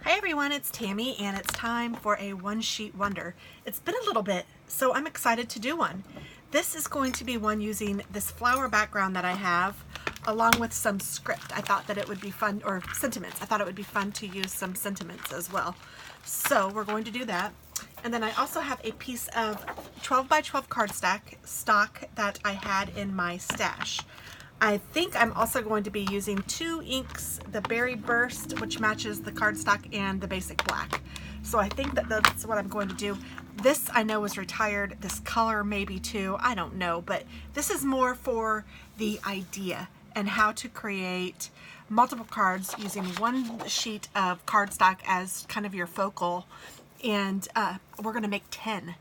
Hi everyone, it's Tammy and it's time for a one sheet wonder. It's been a little bit, so I'm excited to do one. This is going to be one using this flower background that I have along with some script. I thought that it would be fun, or sentiments. I thought it would be fun to use some sentiments as well. So we're going to do that. And then I also have a piece of 12 by 12 cardstock that I had in my stash. I think I'm also going to be using two inks, the Berry Burst, which matches the cardstock, and the basic black. So I think that that's what I'm going to do. This I know is retired, this color maybe too, I don't know, but this is more for the idea and how to create multiple cards using one sheet of cardstock as kind of your focal, and we're going to make 10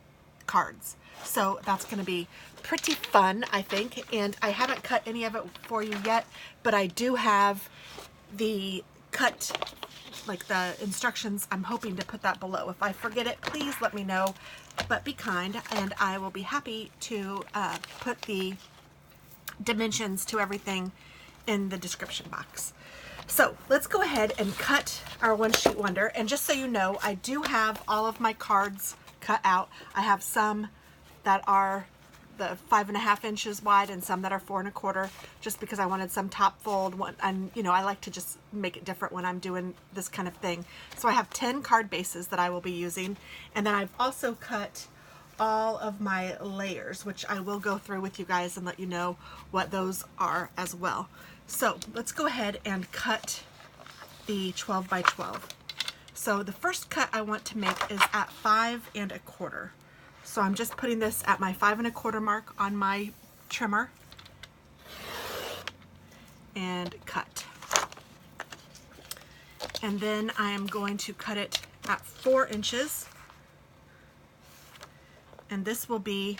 cards. So that's going to be pretty fun, I think, and I haven't cut any of it for you yet, but I do have the cut, like the instructions. I'm hoping to put that below. If I forget it, please let me know, but be kind, and I will be happy to put the dimensions to everything in the description box. So let's go ahead and cut our one sheet wonder. And just so you know, I do have all of my cards cut out. I have some that are the 5.5 inches wide and some that are 4 1/4, just because I wanted some top fold one, and you know, I like to just make it different when I'm doing this kind of thing. So I have 10 card bases that I will be using, and then I've also cut all of my layers, which I will go through with you guys and let you know what those are as well. So let's go ahead and cut the 12 by 12. So the first cut I want to make is at 5 1/4. So I'm just putting this at my 5 1/4 mark on my trimmer and cut. And then I am going to cut it at 4 inches. And this will be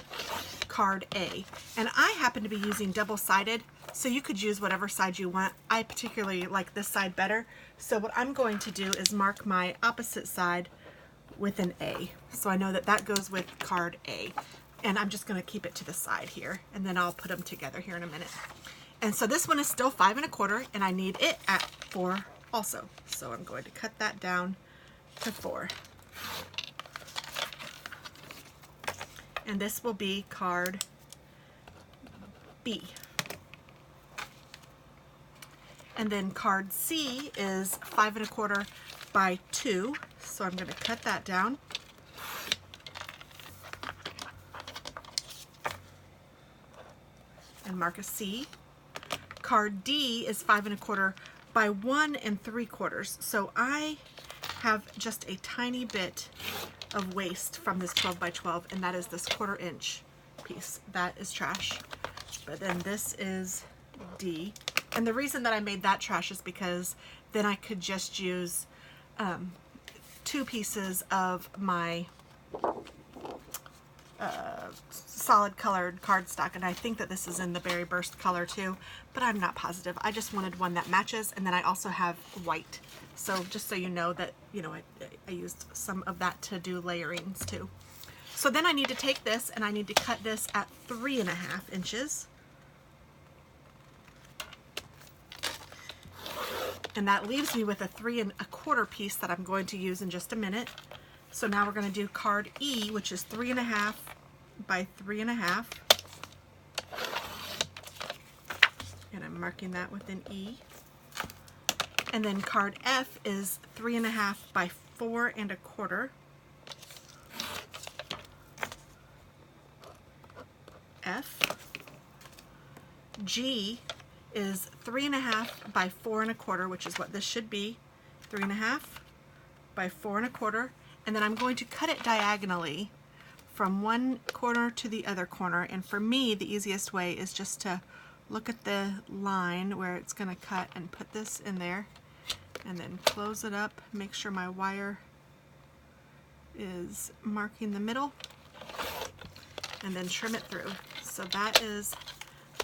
card A. And I happen to be using double-sided, so you could use whatever side you want. I particularly like this side better. So what I'm going to do is mark my opposite side with an A. So I know that that goes with card A. And I'm just going to keep it to the side here, and then I'll put them together here in a minute. And so this one is still 5 1/4, and I need it at 4 also. So I'm going to cut that down to 4. And this will be card B. And then card C is 5 1/4 by 2, so I'm going to cut that down. And mark a C. Card D is 5 1/4 by 1 3/4. So I have just a tiny bit of waste from this 12 by 12, and that is this 1/4 inch piece. That is trash. But then this is D. And the reason that I made that trash is because then I could just use 2 pieces of my solid colored cardstock, and I think that this is in the Berry Burst color too, but I'm not positive. I just wanted one that matches, and then I also have white. So just so you know that, you know, I used some of that to do layerings too. So then I need to take this and I need to cut this at 3 1/2 inches. And that leaves me with a 3 1/4 piece that I'm going to use in just a minute. So now we're going to do card E, which is 3 1/2 by 3 1/2. And I'm marking that with an E. And then card F is 3 1/2 by 4 1/4. F. G is 3 1/2 by 4 1/4, which is what this should be. 3 1/2 by 4 1/4. And then I'm going to cut it diagonally from one corner to the other corner. And for me, the easiest way is just to look at the line where it's going to cut and put this in there, and then close it up, make sure my wire is marking the middle, and then trim it through. So that is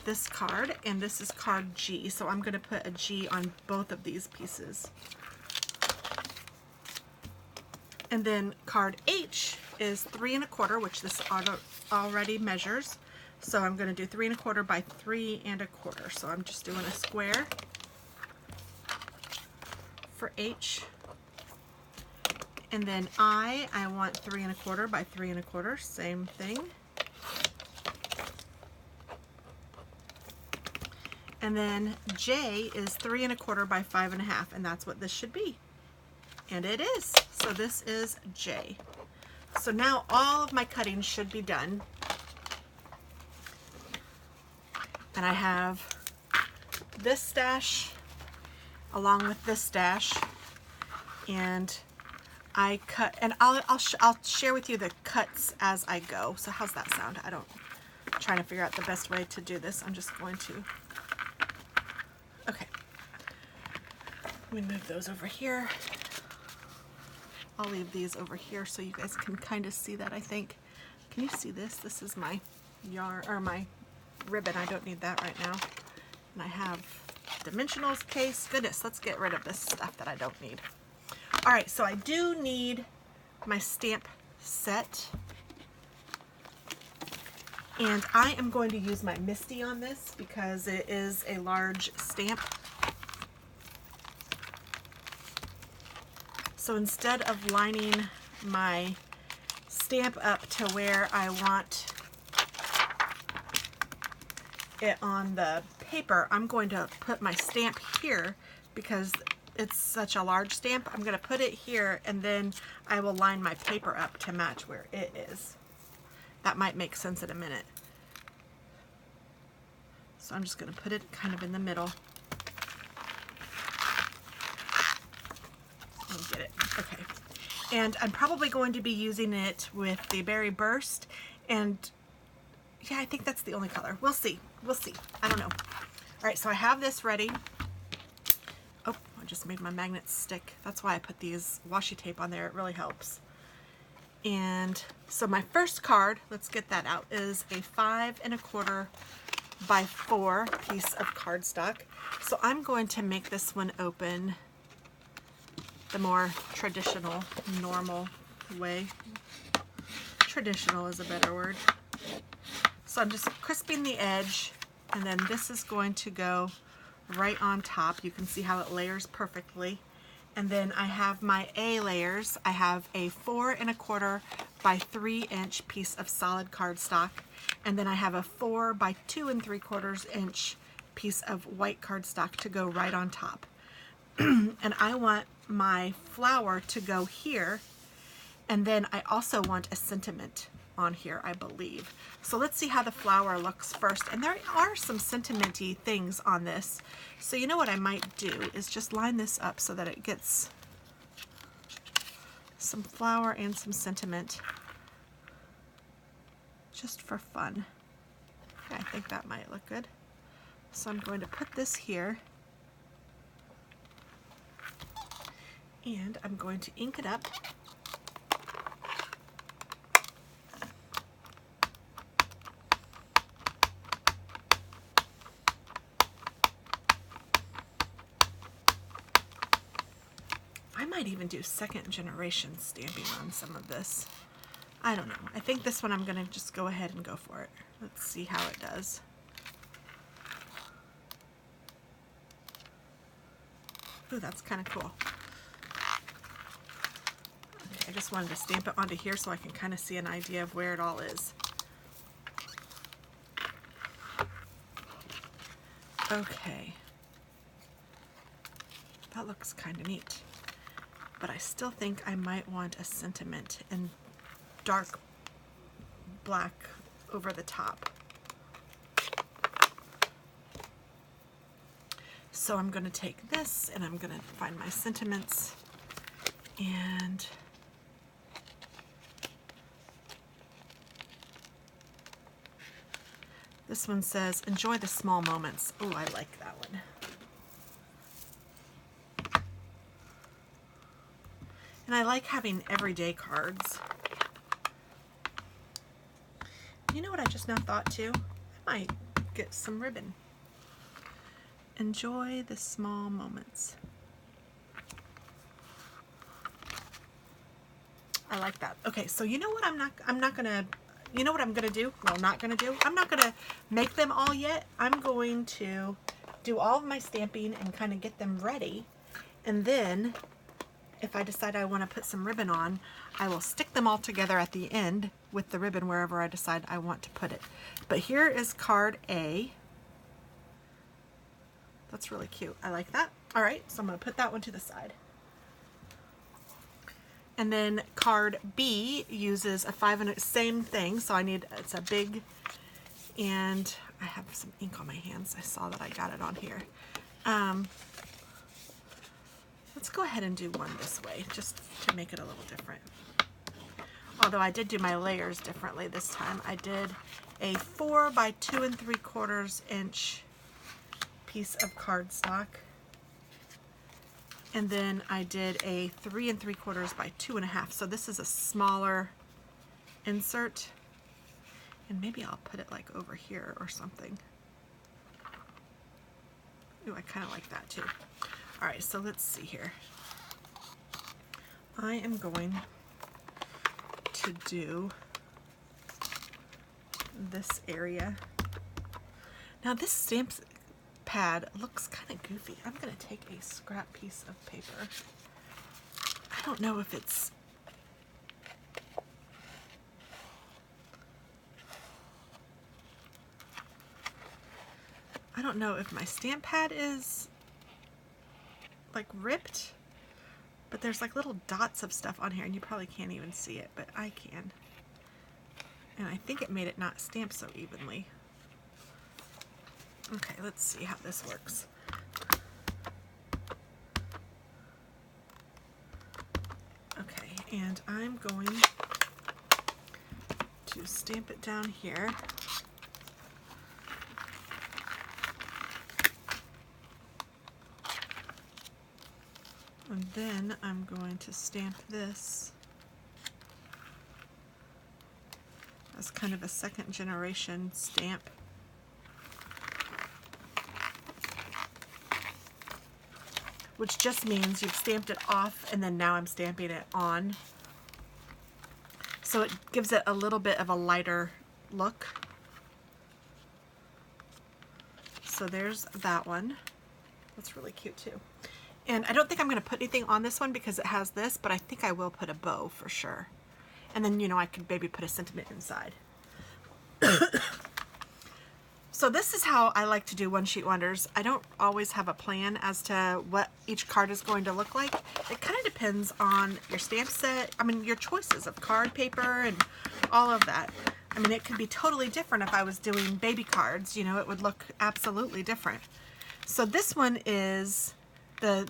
this card, and this is card G. So I'm going to put a G on both of these pieces. And then card H is 3 1/4, which this already measures. So I'm going to do 3 1/4 by 3 1/4. So I'm just doing a square for H. And then I want 3 1/4 by 3 1/4, same thing. And then J is 3 1/4 by 5 1/2, and that's what this should be. And it is. So this is J. So now all of my cutting should be done. And I have this stash along with this stash, and I cut, and I'll share with you the cuts as I go. So how's that sound? I'm trying to figure out the best way to do this. I'm just going to, okay. Let me move those over here. I'll leave these over here so you guys can kind of see that, I think. Can you see this? This is my yarn, or my ribbon. I don't need that right now. And I have dimensionals case. Goodness, let's get rid of this stuff that I don't need. All right, so I do need my stamp set. And I am going to use my Misty on this because it is a large stamp. So instead of lining my stamp up to where I want it on the paper, I'm going to put my stamp here because it's such a large stamp. I'm going to put it here, and then I will line my paper up to match where it is. That might make sense in a minute. So I'm just going to put it kind of in the middle. Get it. Okay. And I'm probably going to be using it with the Berry Burst, and yeah, I think that's the only color. We'll see. We'll see. I don't know. All right, so I have this ready. Oh, I just made my magnets stick. That's why I put these washi tape on there. It really helps. And so my first card, let's get that out, is a 5 1/4 by 4 piece of cardstock. So I'm going to make this one open the more traditional, normal way. Traditional is a better word. So I'm just crisping the edge, and then this is going to go right on top. You can see how it layers perfectly. And then I have my A layers. I have a 4 1/4 by 3 inch piece of solid cardstock, and then I have a 4 by 2 3/4 inch piece of white cardstock to go right on top. And I want my flower to go here, and then I also want a sentiment on here, I believe. So let's see how the flower looks first. And there are some sentimenty things on this. So you know what I might do is just line this up so that it gets some flower and some sentiment, just for fun. Okay, I think that might look good. So I'm going to put this here, and I'm going to ink it up. I might even do second generation stamping on some of this. I don't know. I think this one I'm going to just go ahead and go for it. Let's see how it does. Ooh, that's kind of cool. Okay, I just wanted to stamp it onto here so I can kind of see an idea of where it all is. Okay. That looks kind of neat. But I still think I might want a sentiment in dark black over the top. So I'm going to take this and I'm going to find my sentiments, and this one says, enjoy the small moments. Oh, I like that one. And I like having everyday cards. You know what I just now thought too? I might get some ribbon. Enjoy the small moments. I like that. Okay, so you know what I'm not gonna, you know what I'm gonna do? Well, not gonna do. I'm not gonna make them all yet. I'm going to do all of my stamping and kind of get them ready, and then if I decide I want to put some ribbon on, I will stick them all together at the end with the ribbon wherever I decide I want to put it. But here is card A. That's really cute. I like that. All right, so I'm going to put that one to the side. And then card B uses a 5 and same thing. So it's a big, and I have some ink on my hands. I saw that I got it on here. Let's go ahead and do one this way, just to make it a little different. Although I did do my layers differently this time. I did a 4 by 2 3/4 inch piece of cardstock. And then I did a 3 3/4 by 2 1/2. So this is a smaller insert. And maybe I'll put it like over here or something. Ooh, I kind of like that too. All right, so let's see here. I am going to do this area. Now this stamp pad looks kind of goofy. I'm going to take a scrap piece of paper. I don't know if it's... I don't know if my stamp pad is like ripped, but there's like little dots of stuff on here and you probably can't even see it, but I can. And I think it made it not stamp so evenly. Okay, let's see how this works. Okay, and I'm going to stamp it down here. And then I'm going to stamp this as kind of a second generation stamp. Which just means you've stamped it off and then now I'm stamping it on. So it gives it a little bit of a lighter look. So there's that one. That's really cute too. And I don't think I'm going to put anything on this one because it has this, but I think I will put a bow for sure. And then, you know, I could maybe put a sentiment inside. So this is how I like to do one sheet wonders. I don't always have a plan as to what each card is going to look like. It kind of depends on your stamp set. I mean, your choices of card paper and all of that. I mean, it could be totally different if I was doing baby cards. You know, it would look absolutely different. So this one is the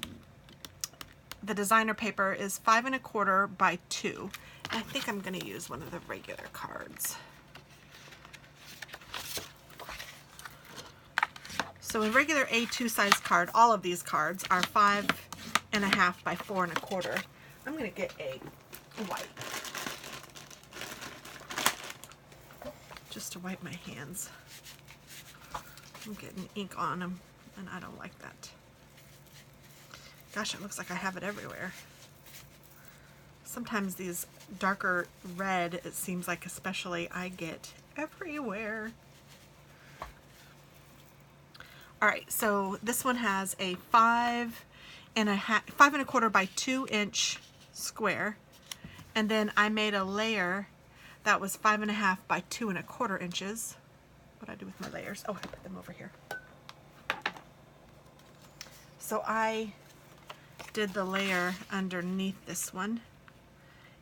designer paper is 5 1/4 by 2. I think I'm going to use one of the regular cards. So a regular A2 size card, all of these cards are 5 1/2 by 4 1/4. I'm going to get a wipe just to wipe my hands. I'm getting ink on them and I don't like that. Gosh, it looks like I have it everywhere. Sometimes these darker red, it seems like especially, I get everywhere. All right, so this one has a 5 1/4 by 2 inch square. And then I made a layer that was 5 1/2 by 2 1/4 inches. What did I do with my layers? Oh, I put them over here. So I did the layer underneath this one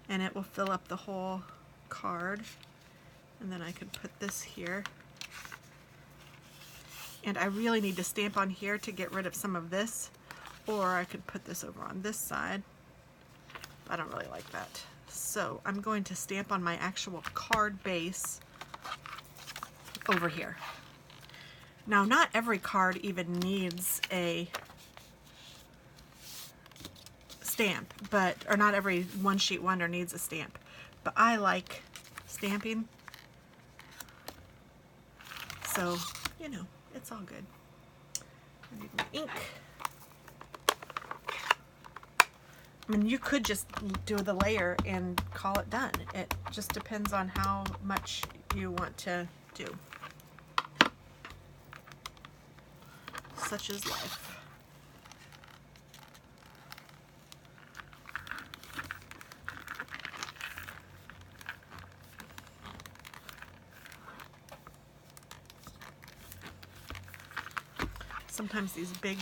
and it will fill up the whole card. And then I could put this here. And I really need to stamp on here to get rid of some of this, or I could put this over on this side. I don't really like that. So I'm going to stamp on my actual card base over here. Now, not every card even needs a stamp, or not every one sheet wonder needs a stamp, but I like stamping. So, you know, it's all good. I need my ink. I mean, you could just do the layer and call it done. It just depends on how much you want to do. Such is life. Sometimes these big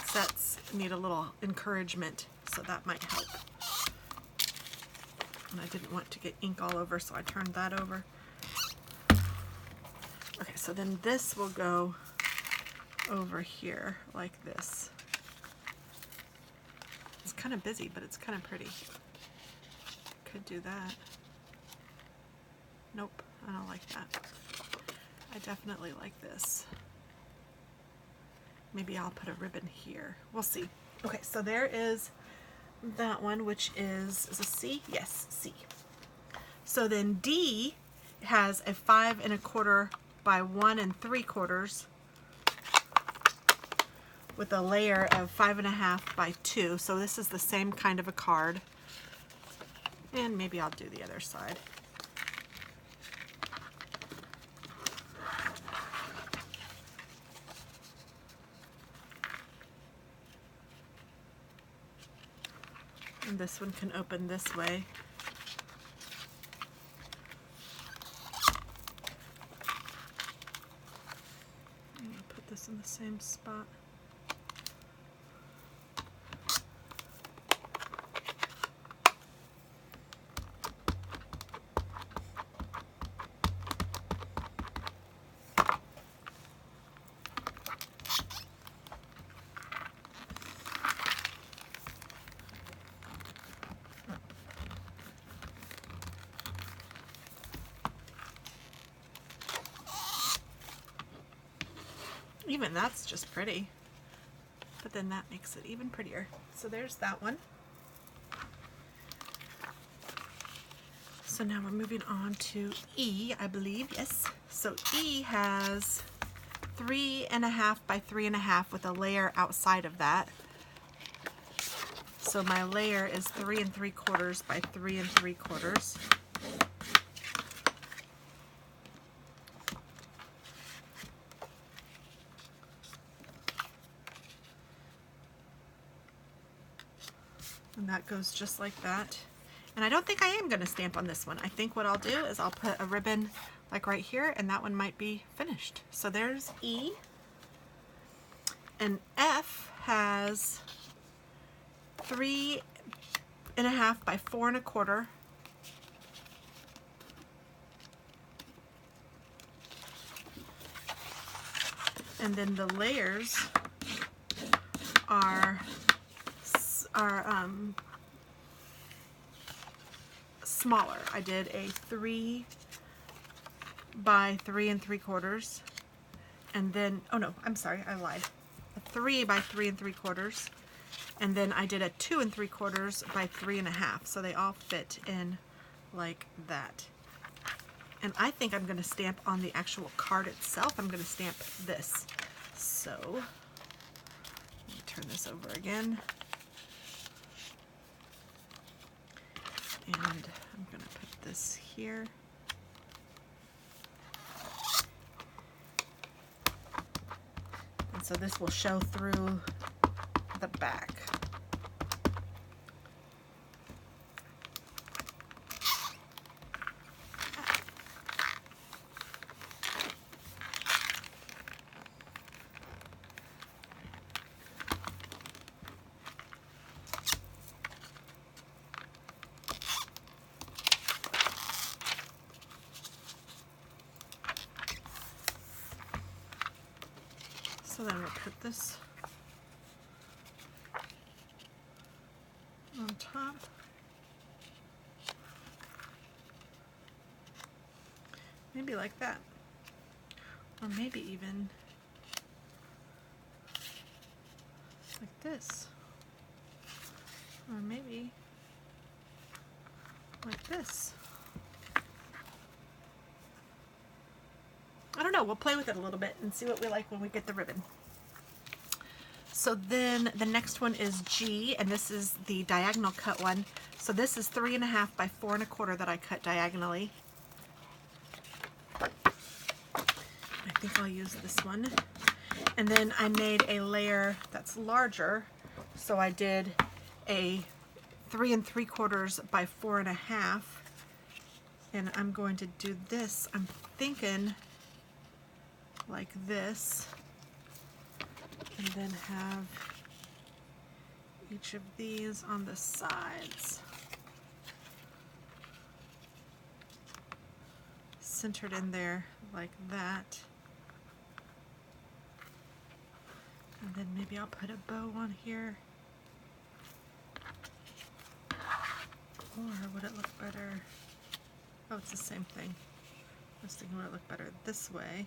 sets need a little encouragement, so that might help. And I didn't want to get ink all over, so I turned that over. Okay, so then this will go over here like this. It's kind of busy, but it's kind of pretty. Could do that. Nope, I don't like that. I definitely like this. Maybe I'll put a ribbon here. We'll see. Okay, so there is that one, which is a C? Yes, C. So then D has a 5 1/4 by 1 3/4 with a layer of 5 1/2 by 2. So this is the same kind of a card. And maybe I'll do the other side. And this one can open this way. I'm going to put this in the same spot. Even that's just pretty, but then that makes it even prettier. So there's that one. So now we're moving on to E, I believe, yes. So E has 3 1/2 by 3 1/2 with a layer outside of that. So my layer is 3 3/4 by 3 3/4. And that goes just like that. And I don't think I am going to stamp on this one. I think what I'll do is I'll put a ribbon like right here, and that one might be finished. So there's E. And F has 3 1/2 by 4 1/4. And then the layers are smaller. I did a 3 by 3 3/4, and then, oh no, I'm sorry, I lied. A 3 by 3 3/4, and then I did a 2 3/4 by 3 1/2. So they all fit in like that. And I think I'm going to stamp on the actual card itself. I'm going to stamp this. So let me turn this over again. And I'm going to put this here. And so this will show through the back. So then we'll put this on top. Maybe like that. Or maybe even like this. Or maybe like this. I don't know, we'll play with it a little bit and see what we like when we get the ribbon. So then the next one is G, and this is the diagonal cut one. So this is 3 1/2 by 4 1/4 that I cut diagonally. I think I'll use this one. And then I made a layer that's larger, so I did a 3 3/4 by 4 1/2, and I'm going to do this, I'm thinking like this, And then have each of these on the sides centered in there like that. And then maybe I'll put a bow on here. Or would it look better? Oh, it's the same thing. I was thinking would it look better this way?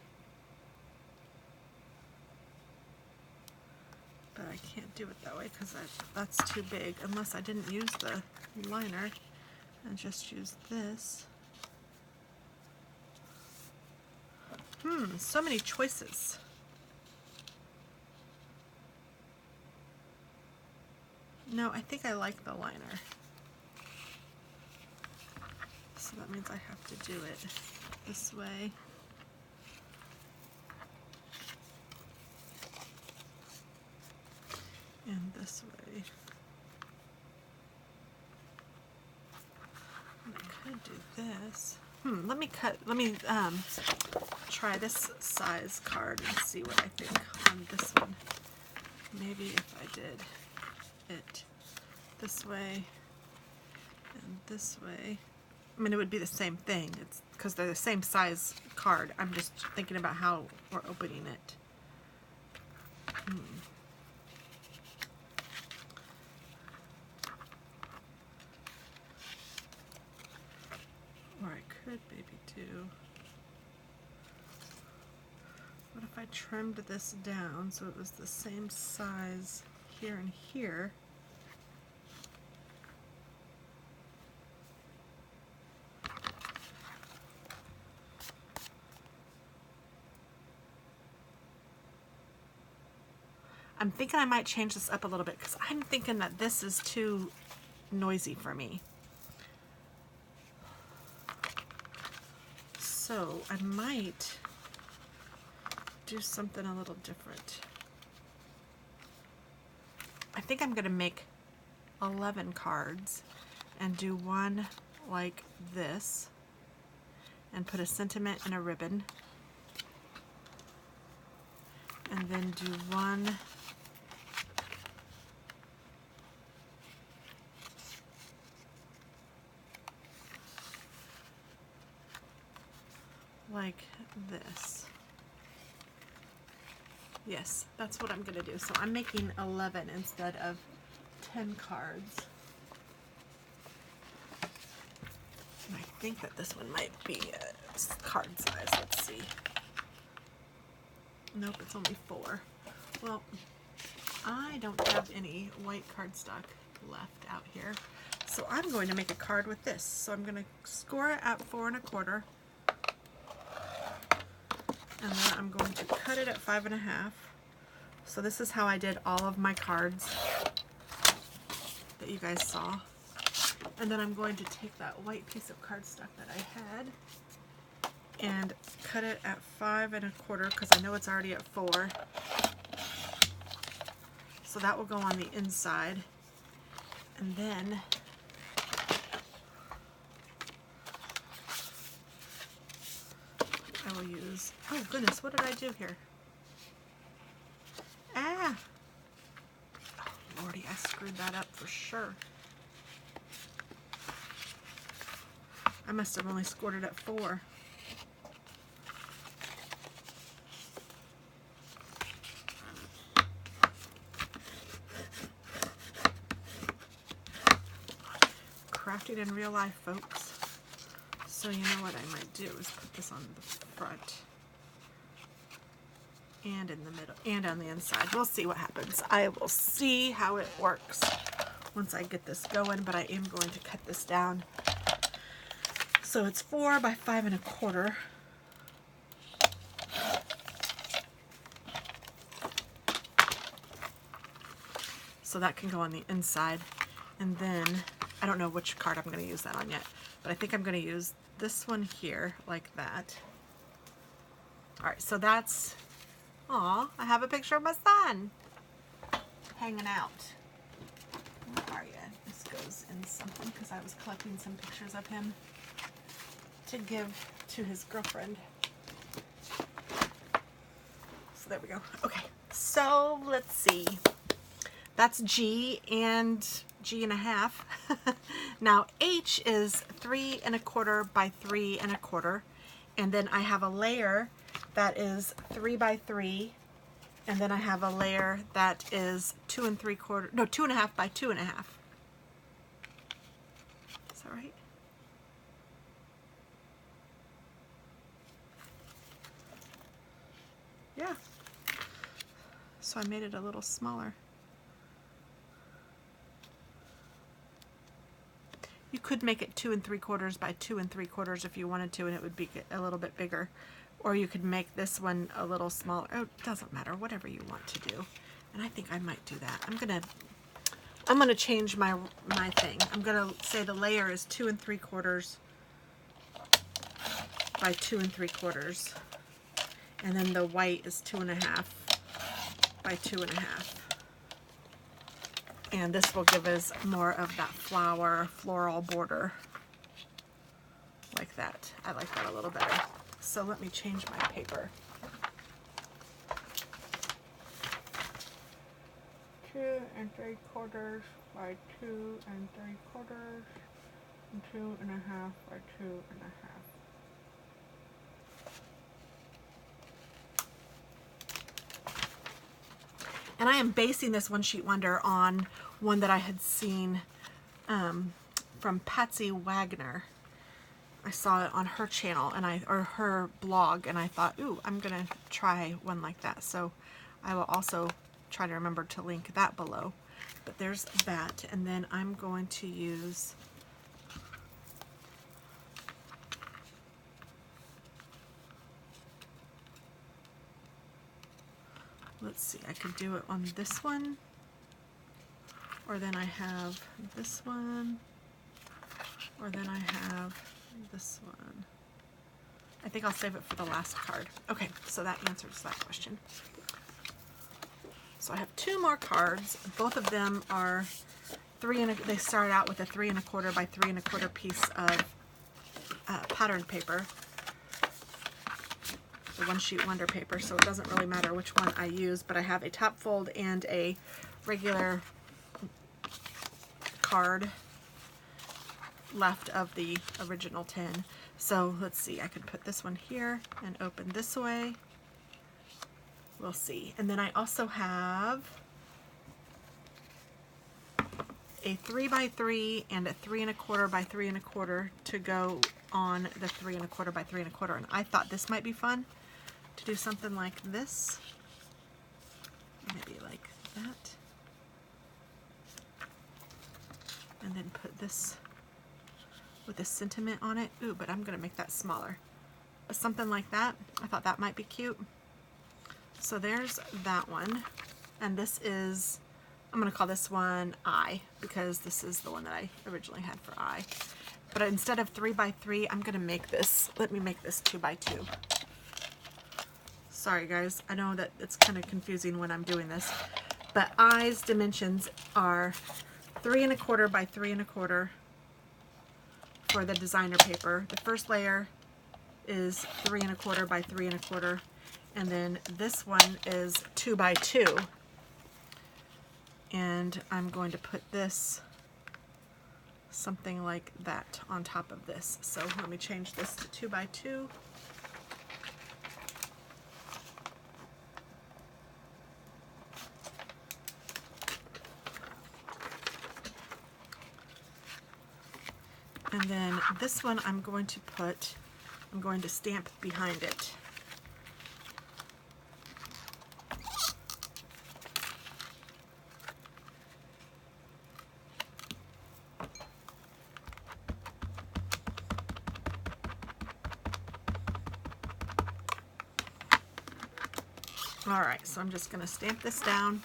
But I can't do it that way because that's too big unless I didn't use the liner and just use this. So many choices. No, I think I like the liner. So that means I have to do it this way. And this way. I could do this. Let me try this size card and see what I think on this one. Maybe if I did it this way and this way. I mean, it would be the same thing. It's because they're the same size card. I'm just thinking about how we're opening it. Or I could maybe do, what if I trimmed this down so it was the same size here and here? I'm thinking I might change this up a little bit because I'm thinking that this is too noisy for me. So I might do something a little different. I think I'm going to make 11 cards and do one like this and put a sentiment and a ribbon, and then do one like this. Yes, that's what I'm going to do. So I'm making 11 instead of 10 cards. And I think that this one might be a card size. Let's see. Nope, it's only 4. Well, I don't have any white cardstock left out here. So I'm going to make a card with this. So I'm going to score it at 4 1/4. And then I'm going to cut it at 5 1/2. So this is how I did all of my cards that you guys saw. And then I'm going to take that white piece of cardstock that I had and cut it at 5 1/4 because I know it's already at 4. So that will go on the inside. And then I will use, oh goodness, what did I do here? Ah! Oh lordy, I screwed that up for sure. I must have only scored it at 4. Crafting in real life, folks. So you know what I might do is put this on the front and in the middle and on the inside. We'll see what happens. I will see how it works once I get this going, but I am going to cut this down. So it's 4 by 5 1/4. So that can go on the inside. And then, I don't know which card I'm going to use that on yet, but I think I'm going to use this one here, like that. Alright, so that's, aw, I have a picture of my son hanging out. Where are you? This goes in something because I was collecting some pictures of him to give to his girlfriend. So there we go. Okay, So let's see. That's G and G and a half. Now H is 3 1/4 by 3 1/4, and then I have a layer that is 3 by 3, and then I have a layer that is 2 3/4, no, 2 1/2 by 2 1/2. Is that right? Yeah. So I made it a little smaller. You could make it 2 3/4 by 2 3/4 if you wanted to, and it would be a little bit bigger. Or you could make this one a little smaller. Oh, it doesn't matter, whatever you want to do. And I think I might do that. I'm gonna change my thing. I'm gonna say the layer is 2 3/4 by 2 3/4, and then the white is 2 1/2 by 2 1/2. And this will give us more of that floral border, like that. I like that a little better. So let me change my paper. 2 3/4 by 2 3/4, and 2 1/2 by 2 1/2. And I am basing this one sheet wonder on one that I had seen from Patsy Waggoner. I saw it on her channel or her blog, and I thought, ooh, I'm gonna try one like that. So I will also try to remember to link that below. But there's that, and then I'm going to use let's see, I could do it on this one, or then I have this one, or then I have this one. I think I'll save it for the last card. Okay, so that answers that question. So I have 2 more cards. Both of them are they start out with a 3 1/4 by 3 1/4 piece of patterned paper. The one sheet wonder paper, so it doesn't really matter which one I use, but I have a top fold and a regular card left of the original tin. So let's see, I could put this one here and open this way. We'll see. And then I also have a 3 by 3 and a 3 1/4 by 3 1/4 to go on the 3 1/4 by 3 1/4, and I thought this might be fun to do something like this, maybe like that, and then put this with a sentiment on it. Ooh, but I'm gonna make that smaller. But something like that, I thought that might be cute. So there's that one, and this is, I'm gonna call this one I, because this is the one that I originally had for I. But instead of 3 by 3, I'm gonna make this, let me make this 2 by 2. Sorry guys, I know that it's kind of confusing when I'm doing this, but I's dimensions are 3 1/4 by 3 1/4 for the designer paper. The first layer is 3 1/4 by 3 1/4, and then this one is 2 by 2. And I'm going to put this something like that on top of this. So let me change this to 2 by 2. And then this one I'm going to stamp behind it. Alright, so I'm just going to stamp this down.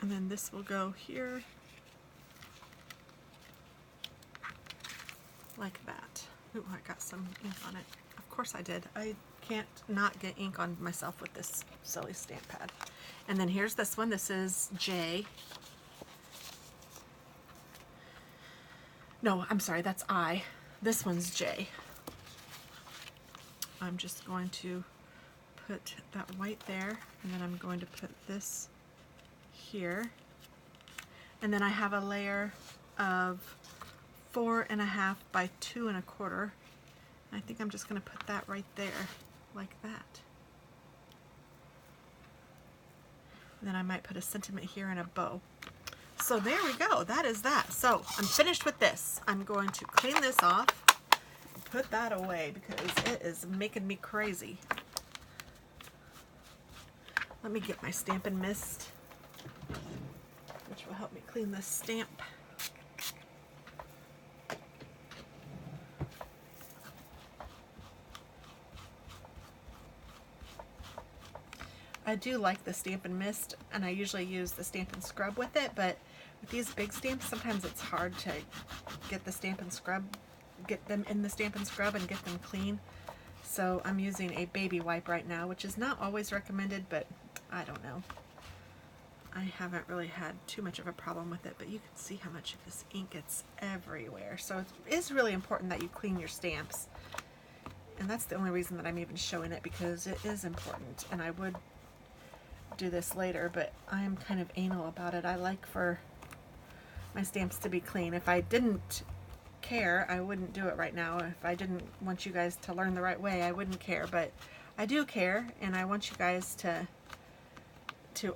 And then this will go here, like that. Ooh, I got some ink on it. Of course I did. I can't not get ink on myself with this silly stamp pad. And then here's this one. This is J. No, I'm sorry, that's I. This one's J. I'm just going to put that white there, and then I'm going to put this here. And then I have a layer of 4.5 by 2.25. I think I'm just going to put that right there, like that. And then I might put a sentiment here and a bow. So there we go, that is that. So I'm finished with this. I'm going to clean this off and put that away because it is making me crazy. Let me get my Stampin' Mist, which will help me clean this stamp. I do like the Stampin' Mist, and I usually use the Stampin' Scrub with it, but with these big stamps, sometimes it's hard to get the Stampin' Scrub, get them in the Stampin' Scrub and get them clean. So I'm using a baby wipe right now, which is not always recommended, but I don't know. I haven't really had too much of a problem with it, but you can see how much of this ink gets everywhere. So it is really important that you clean your stamps. And that's the only reason that I'm even showing it, because it is important. And I would do this later, but I am kind of anal about it. I like for my stamps to be clean. If I didn't care, I wouldn't do it right now. If I didn't want you guys to learn the right way, I wouldn't care, but I do care, and I want you guys to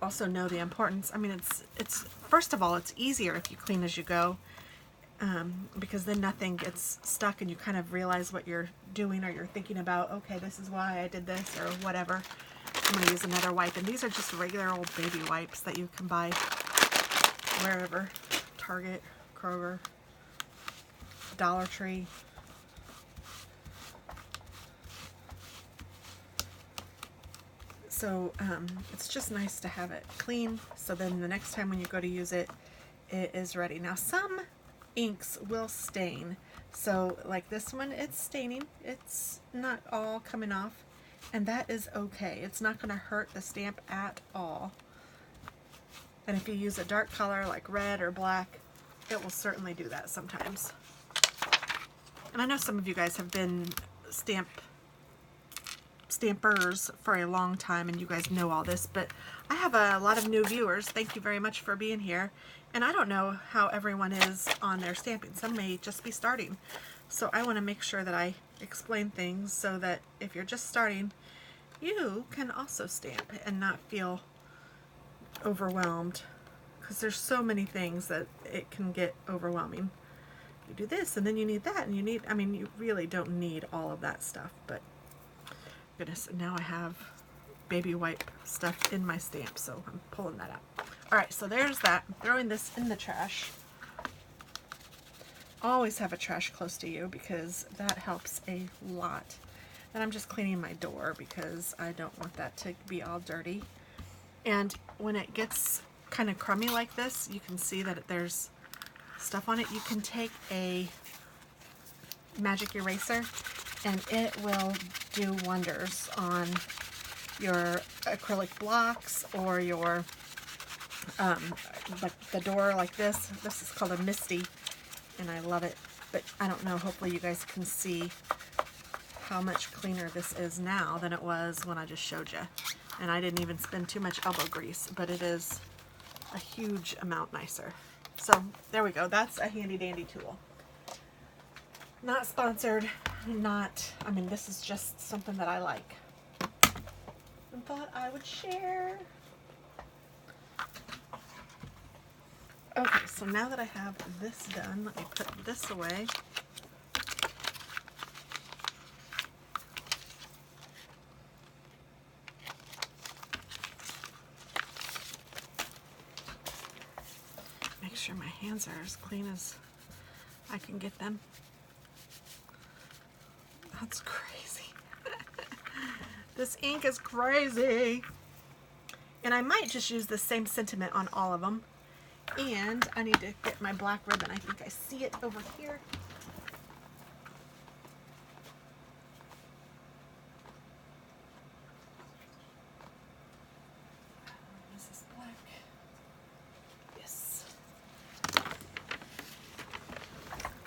also know the importance. I mean, it's first of all, it's easier if you clean as you go, because then nothing gets stuck and you kind of realize what you're doing, or you're thinking about, okay, this is why I did this, or whatever. I'm going to use another wipe, and these are just regular old baby wipes that you can buy wherever. Target, Kroger, Dollar Tree. So it's just nice to have it clean, so then the next time when you go to use it, it is ready. Now some inks will stain, so like this one, it's staining. It's not all coming off, and that is okay. It's not going to hurt the stamp at all. And if you use a dark color like red or black, it will certainly do that sometimes. And I know some of you guys have been stampers for a long time, and you guys know all this, but I have a lot of new viewers. Thank you very much for being here. And I don't know how everyone is on their stamping. Some may just be starting. So I want to make sure that I explain things so that if you're just starting, you can also stamp and not feel overwhelmed, because there's so many things that it can get overwhelming. You do this, and then you need that, and you need, I mean, you really don't need all of that stuff, but goodness, now I have baby wipe stuff in my stamp, so I'm pulling that out. Alright, so there's that. I'm throwing this in the trash. Always have a trash close to you, because that helps a lot. And I'm just cleaning my door because I don't want that to be all dirty. And when it gets kind of crummy like this, you can see that there's stuff on it. You can take a magic eraser and it will do wonders on your acrylic blocks or your like the door like this. This is called a Misty, and I love it. But I don't know, hopefully you guys can see how much cleaner this is now than it was when I just showed you. And I didn't even spend too much elbow grease, but it is a huge amount nicer. So there we go. That's a handy dandy tool. Not sponsored, not, I mean, this is just something that I like and thought I would share. Okay, so now that I have this done, let me put this away. Make sure my hands are as clean as I can get them. That's crazy. This ink is crazy. And I might just use the same sentiment on all of them. And I need to get my black ribbon. I think I see it over here.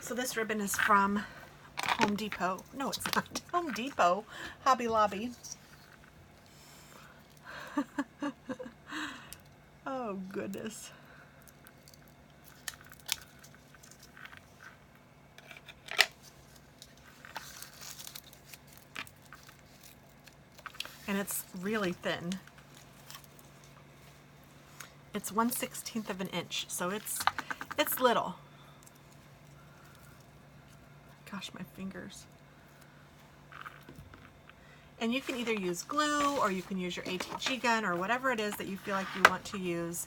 So this ribbon is from Home Depot. No, it's not Home Depot. Hobby Lobby. Oh, goodness. And it's really thin. It's 1/16 of an inch, so it's little. Gosh, my fingers. And you can either use glue or you can use your ATG gun or whatever it is that you feel like you want to use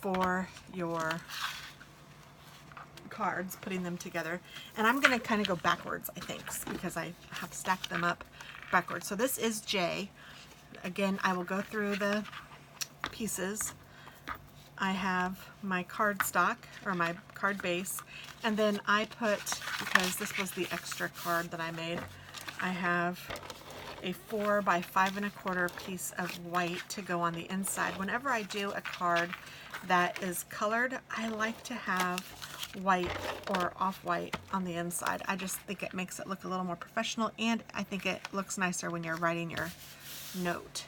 for your cards, putting them together. And I'm going to kind of go backwards, I think, because I have stacked them up backwards. So this is J. Again, I will go through the pieces. I have my card stock, or my card base, and then I put, because this was the extra card that I made, I have a 4 by 5 1/4 piece of white to go on the inside. Whenever I do a card that is colored, I like to have white or off-white on the inside. I just think it makes it look a little more professional, and I think it looks nicer when you're writing your note.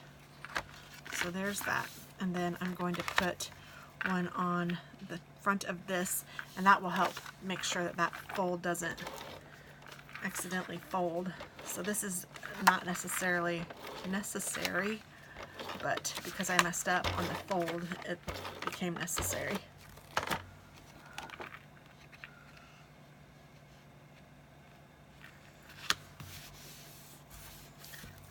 So there's that. And then I'm going to put one on the front of this, and that will help make sure that that fold doesn't accidentally fold. So this is not necessarily necessary, but because I messed up on the fold, it became necessary.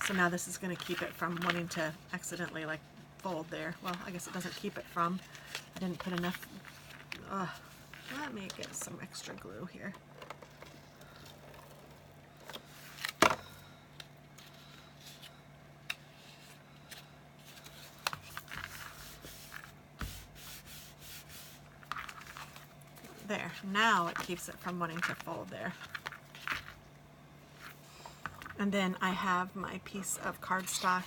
So now this is going to keep it from wanting to accidentally like fold there. Well, I guess it doesn't keep it from. I didn't put enough. Let me get some extra glue here. There. Now it keeps it from wanting to fold there. And then I have my piece of cardstock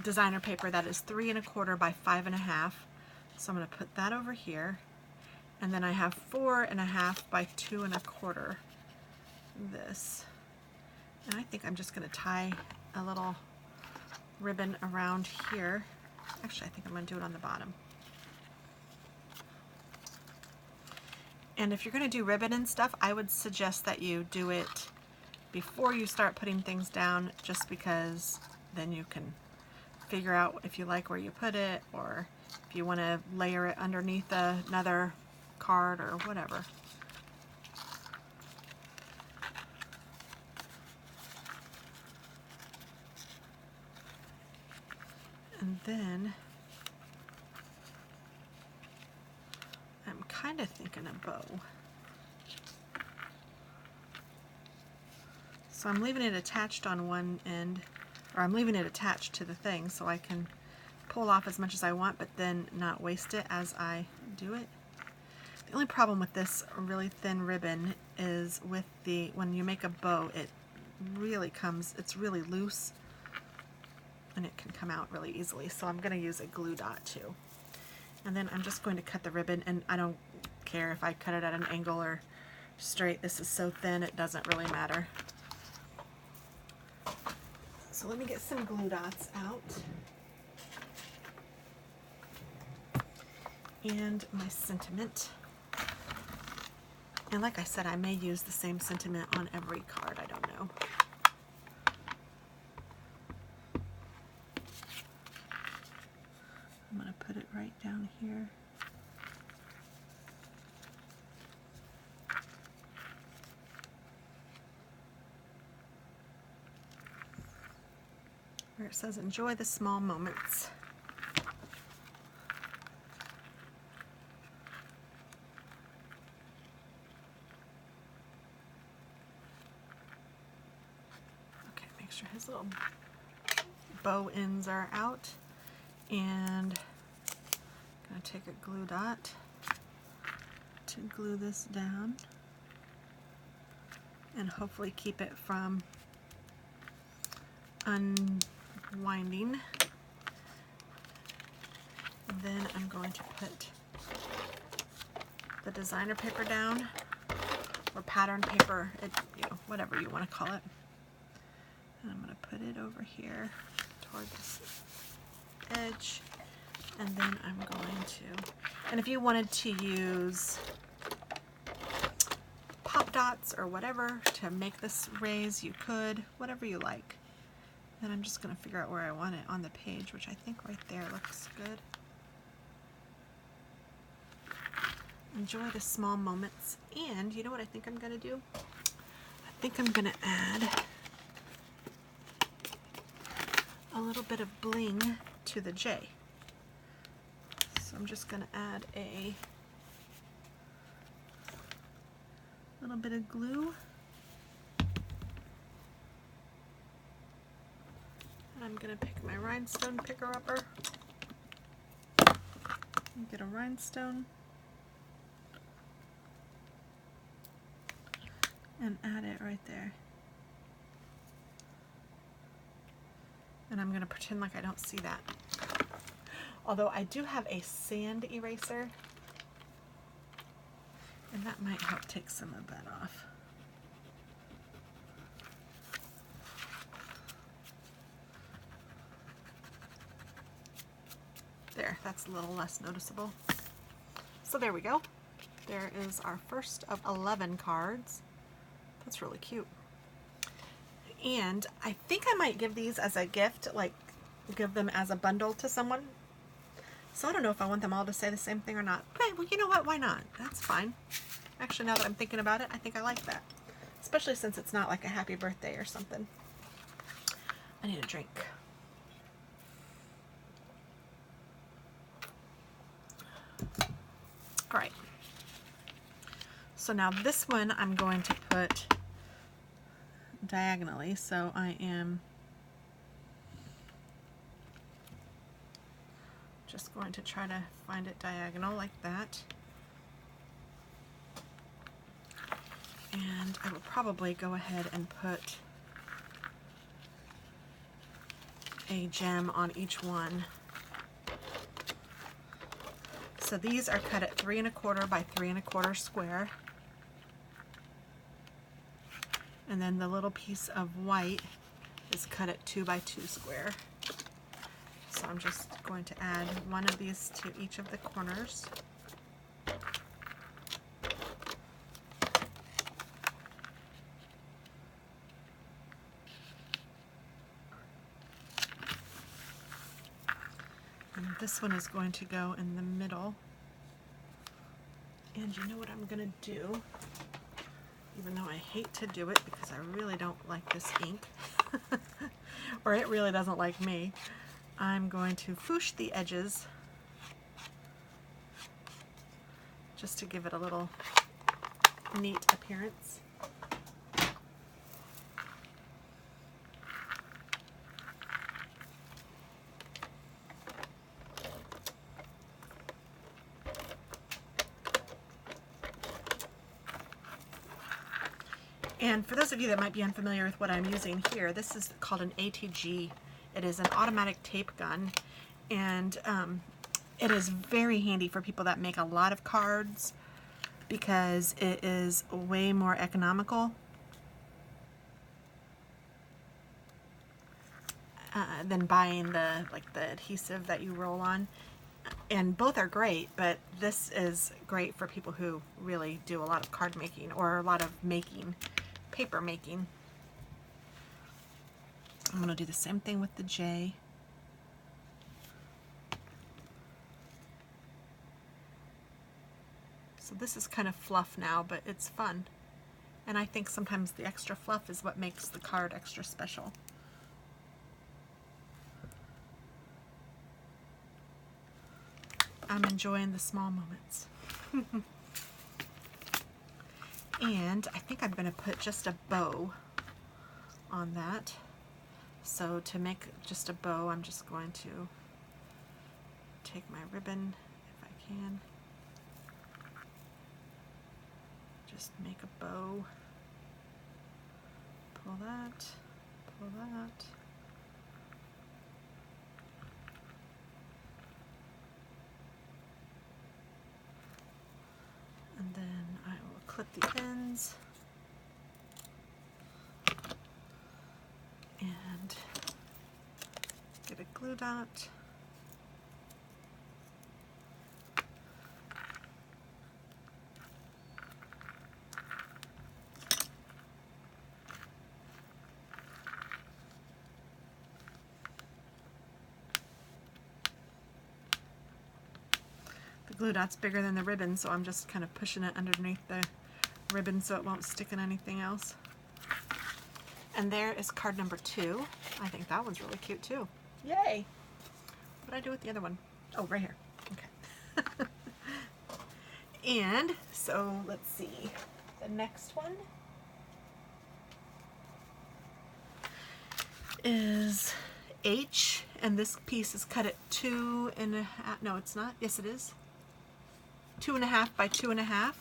designer paper that is 3 1/4 by 5 1/2. So I'm going to put that over here. And then I have 4 1/2 by 2 1/4. This. And I think I'm just going to tie a little ribbon around here. Actually, I think I'm going to do it on the bottom. And if you're going to do ribbon and stuff, I would suggest that you do it before you start putting things down, just because then you can figure out if you like where you put it, or if you want to layer it underneath another card or whatever. And then I'm kind of thinking a bow. So I'm leaving it attached on one end, or I'm leaving it attached to the thing so I can pull off as much as I want, but then not waste it as I do it. The only problem with this really thin ribbon is with when you make a bow, it really it's really loose and it can come out really easily. So I'm going to use a glue dot too. And then I'm just going to cut the ribbon, and I don't care if I cut it at an angle or straight. This is so thin it doesn't really matter. So let me get some glue dots out. And my sentiment. And like I said, I may use the same sentiment on every card, I don't know. I'm going to put it right down here. Where it says, enjoy the small moments. Okay, make sure his little bow ends are out. And I'm going to take a glue dot to glue this down and hopefully keep it from unwinding. And then I'm going to put the designer paper down, or pattern paper, whatever you want to call it. And I'm going to put it over here toward this edge, and then I'm going to, and if you wanted to use pop dots or whatever to make this raise, you could, whatever you like. Then I'm just going to figure out where I want it on the page, which I think right there looks good. Enjoy the small moments. And you know what I think I'm going to do? I think I'm going to add a little bit of bling to the J. So I'm just going to add a little bit of glue. And I'm going to pick my rhinestone picker-upper and get a rhinestone and add it right there. And I'm going to pretend like I don't see that. Although I do have a sand eraser, and that might help take some of that off. There, that's a little less noticeable. So there we go. There is our first of 11 cards. That's really cute. And I think I might give these as a gift, like give them as a bundle to someone. So I don't know if I want them all to say the same thing or not. Okay, well, you know what? Why not? That's fine. Actually, now that I'm thinking about it, I think I like that. Especially since it's not like a happy birthday or something. I need a drink. All right. So now this one I'm going to put diagonally. So I am just going to try to find it diagonal like that. And I will probably go ahead and put a gem on each one. So these are cut at 3 1/4 by 3 1/4 square. And then the little piece of white is cut at 2 by 2 square. So I'm just going to add one of these to each of the corners. And this one is going to go in the middle. And you know what I'm going to do? Even though I hate to do it because I really don't like this ink, or it really doesn't like me, I'm going to foosh the edges just to give it a little neat appearance. And for those of you that might be unfamiliar with what I'm using here, this is called an ATG. It is an automatic tape gun, and it is very handy for people that make a lot of cards because it is way more economical than buying the adhesive that you roll on. And both are great, but this is great for people who really do a lot of card making or a lot of making, paper making. I'm going to do the same thing with the J. So this is kind of fluff now, but it's fun. And I think sometimes the extra fluff is what makes the card extra special. I'm enjoying the small moments. And I think I'm going to put just a bow on that. So to make just a bow, I'm just going to take my ribbon, if I can. Just make a bow. Pull that, pull that. And then I will clip the ends and get a glue dot. The glue dot's bigger than the ribbon, so I'm just kind of pushing it underneath the ribbon so it won't stick in anything else. And there is card number 2. I think that one's really cute too. Yay! What did I do with the other one? Oh, right here. Okay. And so let's see. The next one is H, and this piece is cut at 2.5. No, it's not. Yes, it is. 2.5 by 2.5.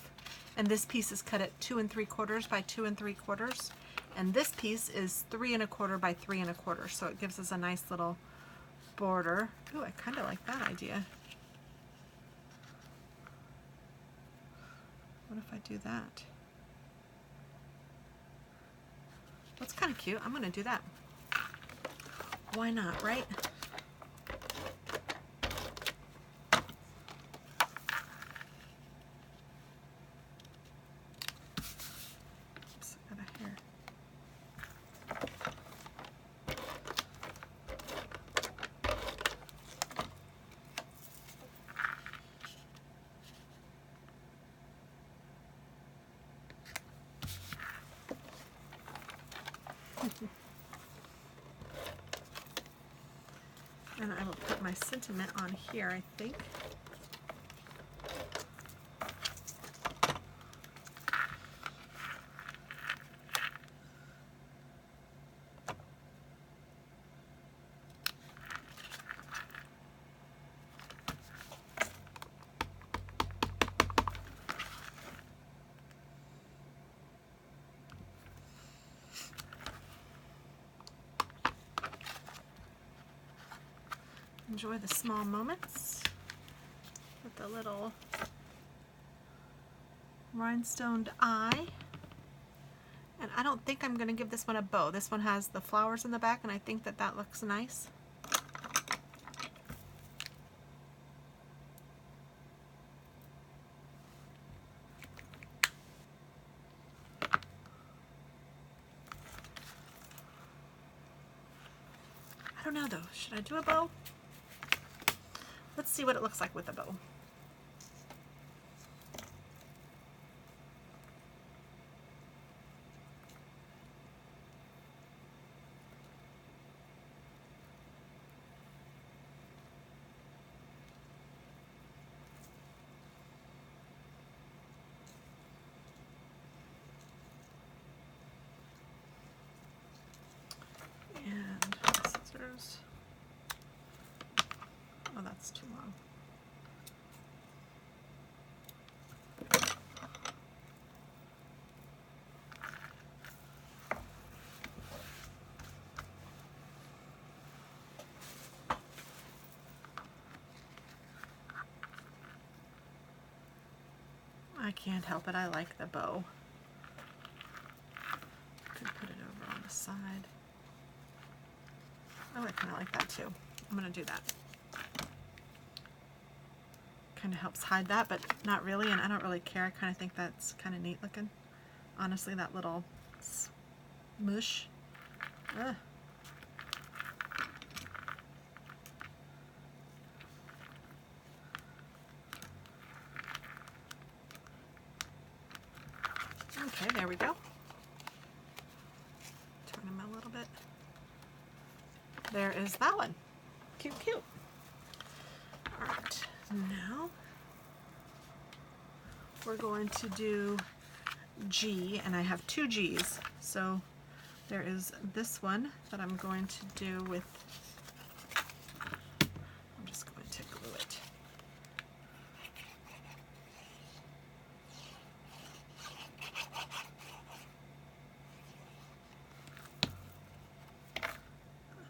And this piece is cut at 2 3/4 by 2 3/4. And this piece is 3 1/4 by 3 1/4. So it gives us a nice little border. Ooh, I kind of like that idea. What if I do that? That's kind of cute. I'm going to do that. Why not, right? Oops, I got a hair. And I will put my sentiment on here, I think. Enjoy the small moments with the little rhinestoned eye. And I don't think I'm going to give this one a bow. This one has the flowers in the back, and I think that that looks nice. I don't know though. Should I do a bow? Let's see what it looks like with a bow. And scissors. Oh, that's too long. I can't help it. I like the bow. Could put it over on the side. Oh, I kind of like that too. I'm going to do that. Kind of helps hide that, but not really, and I don't really care. I kind of think that's kind of neat looking. Honestly, that little smoosh. Ugh. Okay, there we go. Turn them a little bit. There is that one. Cute, cute. All right, now we're going to do G, and I have 2 G's. So there is this one that I'm going to do with, I'm just going to glue it.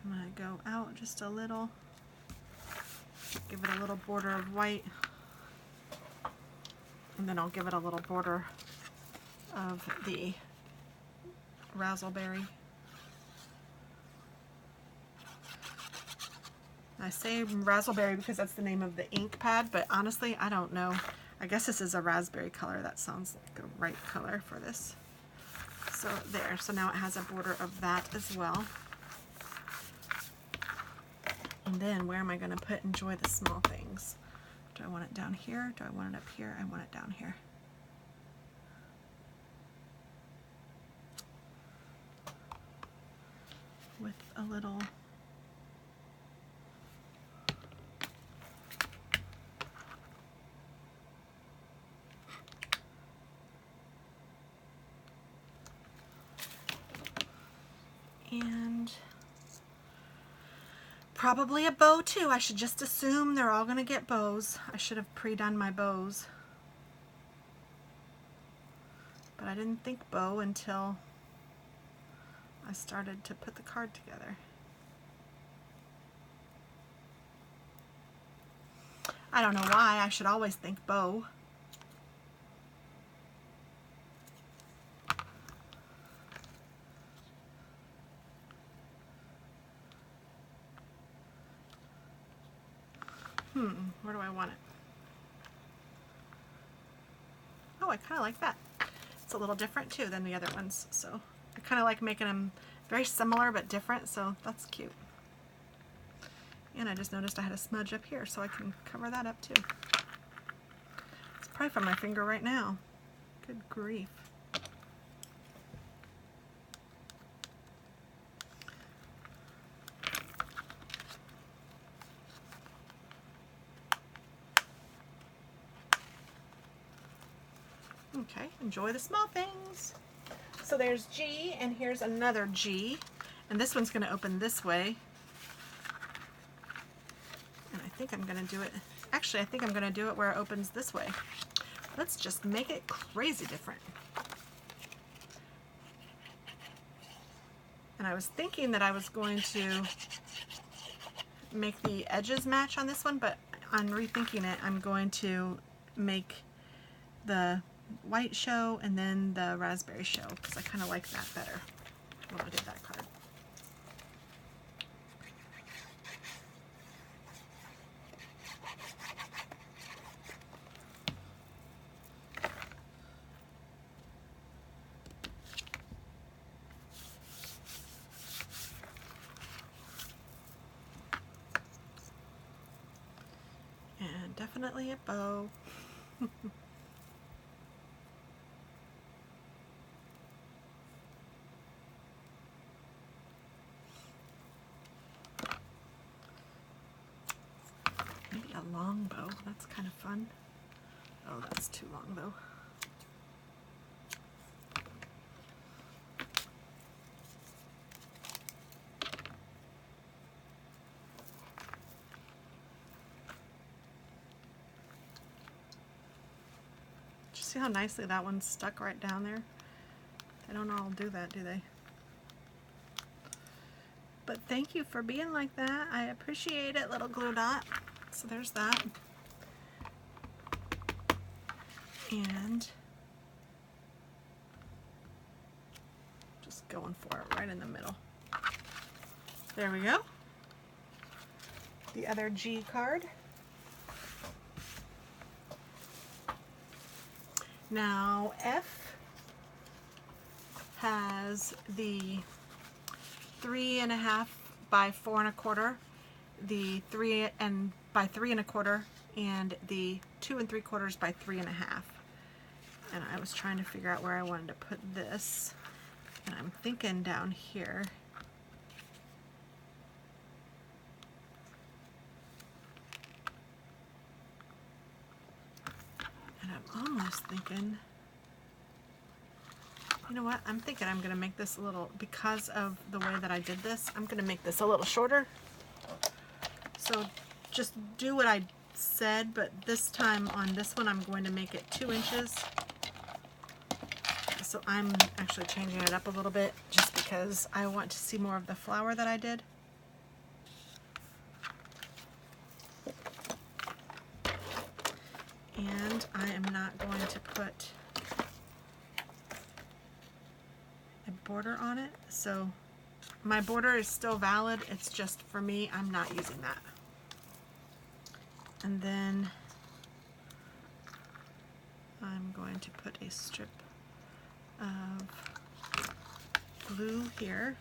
I'm going to go out just a little, give it a little border of white, And then I'll give it a little border of the raspberry. I say raspberry because that's the name of the ink pad, but honestly, I don't know. I guess this is a raspberry color. That sounds like a right color for this. So there, so now it has a border of that as well. And then where am I going to put Enjoy the Small Things? Do I want it down here? Do I want it up here? I want it down here. With a little and probably a bow too. I should just assume they're all going to get bows. I should have pre-done my bows. But I didn't think bow until I started to put the card together. I don't know why. I should always think bow. Where do I want it? Oh, I kind of like that. It's a little different too than the other ones, so I kind of like making them very similar but different, so that's cute. And I just noticed I had a smudge up here, so I can cover that up too. It's probably from my finger right now. Good grief. Okay, enjoy the small things. So there's G, and here's another G, and this one's going to open this way. And I think I'm going to do it, actually I think I'm going to do it where it opens this way. Let's just make it crazy different. And I was thinking that I was going to make the edges match on this one, but on rethinking it, I'm going to make the white show and then the raspberry show, because I kind of like that better when I did that card. And definitely a bow. Maybe a long bow, that's kind of fun. Oh, that's too long though. Did you see how nicely that one's stuck right down there? They don't all do that, do they? But thank you for being like that. I appreciate it, little glue dot. So there's that. And just going for it right in the middle. There we go. The other G card. Now F has the 3.5 by 4 1/4, the 3 by 3 1/4, and the 2 3/4 by 3.5. And I was trying to figure out where I wanted to put this, and I'm thinking down here. And I'm almost thinking, you know what, I'm thinking I'm going to make this a little, because of the way that I did this, I'm going to make this a little shorter. So just do what I said, but this time on this one I'm going to make it 2 inches. So I'm actually changing it up a little bit just because I want to see more of the flower that I did. And I am not going to border on it, so my border is still valid. It's just for me, I'm not using that. And then I'm going to put a strip of blue here.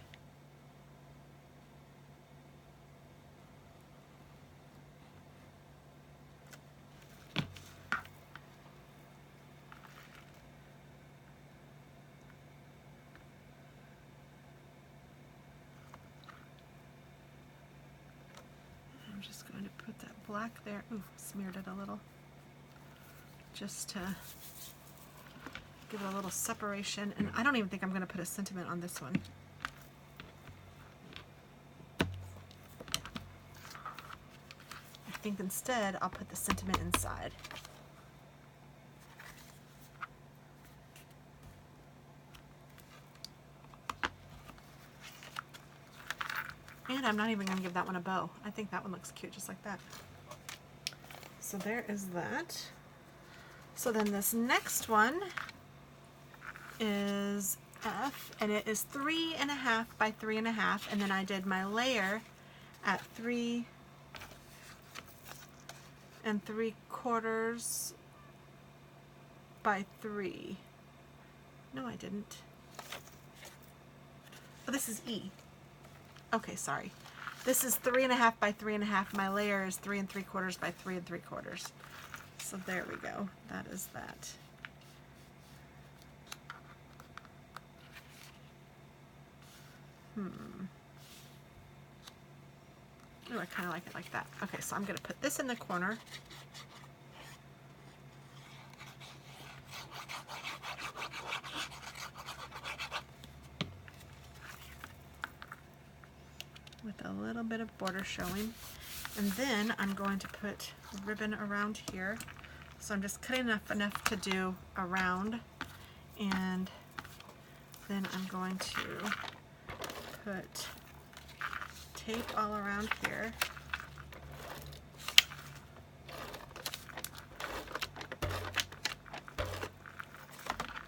I'm just going to put that black there. Ooh, smeared it a little. Just to give it a little separation. And I don't even think I'm going to put a sentiment on this one. I think instead I'll put the sentiment inside. And I'm not even going to give that one a bow. I think that one looks cute just like that. So there is that. So then this next one is F, and it is 3.5 by 3.5, and then I did my layer at 3 3/4 by 3. No, I didn't. Oh, this is E. Okay, sorry. This is 3.5 by 3.5. My layer is 3 3/4 by 3 3/4. So there we go. That is that. Oh, I kind of like it like that. Okay, so I'm going to put this in the corner. With a little bit of border showing. And then I'm going to put ribbon around here. So I'm just cutting enough to do around. And then I'm going to put tape all around here.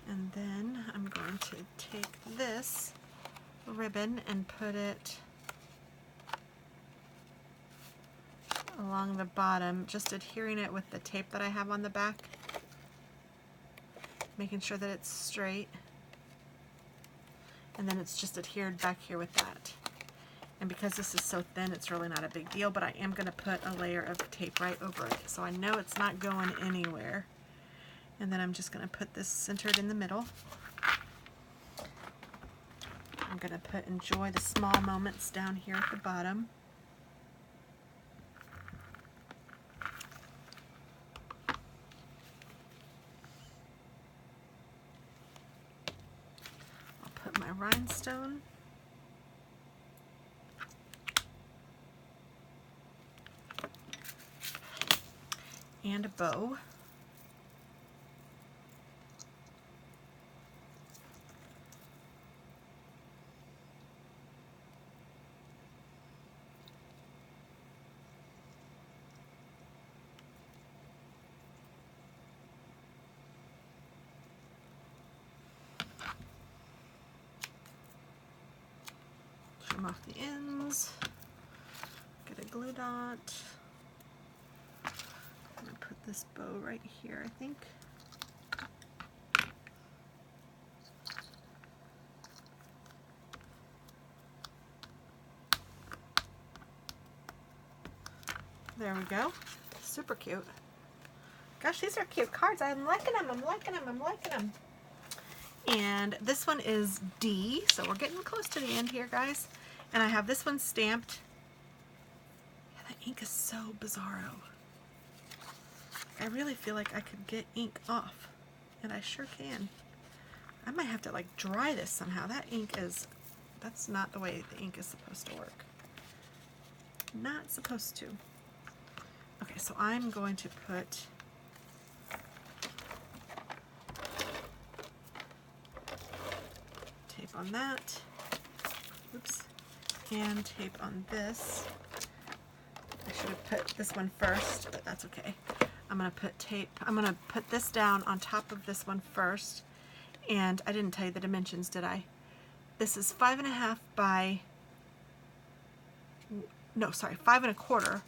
And then I'm going to take this ribbon and put it along the bottom, just adhering it with the tape that I have on the back, making sure that it's straight. And then it's just adhered back here with that. And because this is so thin, it's really not a big deal, but I am going to put a layer of tape right over it, so I know it's not going anywhere. And then I'm just going to put this centered in the middle. I'm going to put enjoy the small moments down here at the bottom. I'll put my rhinestone. And a bow. Trim off the ends. Get a glue dot. I'm going to put this bow right here, I think. There we go. Super cute. Gosh, these are cute cards. I'm liking them. I'm liking them. I'm liking them. And this one is D, so we're getting close to the end here, guys. And I have this one stamped. Yeah, that ink is so bizarro. I really feel like I could get ink off, and I sure can. I might have to like dry this somehow. That ink is, that's not the way the ink is supposed to work. Not supposed to. Okay, so I'm going to put tape on that. Oops. And tape on this. I should have put this one first, but that's okay. I'm going to put tape, I'm going to put this down on top of this one first, and I didn't tell you the dimensions, did I? This is 5.5 by, no, sorry, 5.25